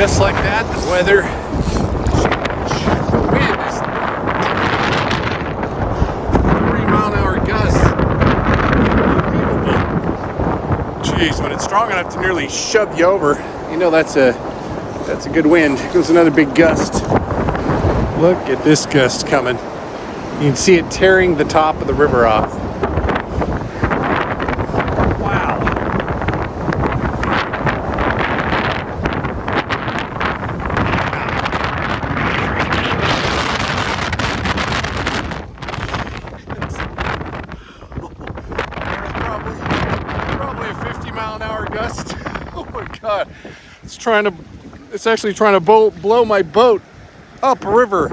just like that, the weather change. The wind is 3-mile-an-hour gusts. Unbelievable. Jeez, when it's strong enough to nearly shove you over, you know that's a good wind. Here goes another big gust. Look at this gust coming. You can see it tearing the top of the river off. Wow. Probably a 50-mile-an-hour gust. Oh my God. It's actually trying to blow my boat up river.